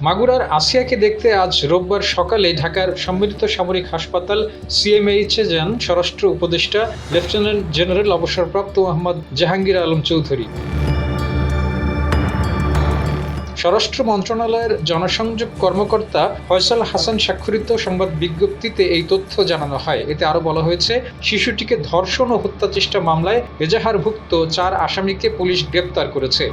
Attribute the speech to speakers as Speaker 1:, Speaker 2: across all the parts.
Speaker 1: মাগুরার আসিয়াকে দেখতে আজ রোববার সকালে ঢাকার সম্মিলিত সামরিক হাসপাতাল সিএমএইচে যান স্বরাষ্ট্র উপদেষ্টা লেফটেন্যান্ট জেনারেল অবসরপ্রাপ্ত মোহাম্মদ জাহাঙ্গীর আলম চৌধুরী। স্বরাষ্ট্র মন্ত্রণালয়ের জনসংযোগ কর্মকর্তা ফয়সাল হাসান স্বাক্ষরিত সংবাদ বিজ্ঞপ্তিতে এই তথ্য জানানো হয়। এতে আরও বলা হয়েছে, শিশুটিকে ধর্ষণ ও হত্যা চেষ্টা মামলায় এজাহারভুক্ত 4 আসামিকে পুলিশ গ্রেপ্তার করেছে।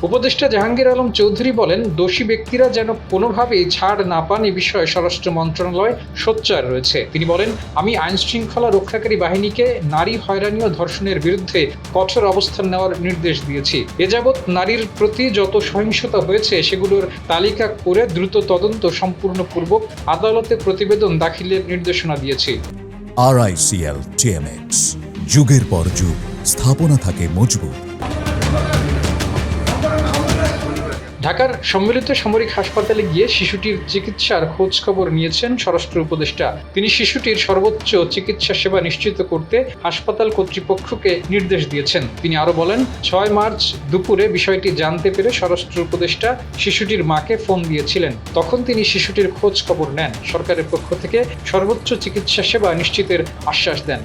Speaker 1: উপদেষ্টা জাহাঙ্গীর আলম চৌধুরী বলেন, দোষী ব্যক্তিরা যেন কোনোভাবেই ছাড় না পান এ বিষয়ে স্বরাষ্ট্র মন্ত্রণালয় সোচ্চার রয়েছে। তিনি বলেন, আমি আইনশৃঙ্খলা রক্ষাকারী বাহিনীকে নারী হয়রানি ও ধর্ষণের বিরুদ্ধে কঠোর অবস্থান নেওয়ার নির্দেশ দিয়েছি। এ যাবৎ নারীর প্রতি যত সহিংসতা হয়েছে সেগুলোর তালিকা করে দ্রুত তদন্ত সম্পূর্ণপূর্বক আদালতে প্রতিবেদন দাখিলের নির্দেশনা দিয়েছি।
Speaker 2: RICL TMX, যুগের পর যুগ স্থাপনা থাকে মজবুত।
Speaker 1: ঢাকার সম্মিলিত সামরিক হাসপাতালে গিয়ে শিশুটির চিকিৎসার খোঁজ খবর নিয়েছেন স্বরাষ্ট্র উপদেষ্টা। তিনি শিশুটির সর্বোচ্চ চিকিৎসা সেবা নিশ্চিত করতে হাসপাতাল কর্তৃপক্ষকে নির্দেশ দিয়েছেন। তিনি আরও বলেন, 6 মার্চ দুপুরে বিষয়টি জানতে পেরে স্বরাষ্ট্র উপদেষ্টা শিশুটির মাকে ফোন দিয়েছিলেন। তখন তিনি শিশুটির খোঁজ খবর নেন। সরকারের পক্ষ থেকে সর্বোচ্চ চিকিৎসা সেবা নিশ্চিতের আশ্বাস দেন।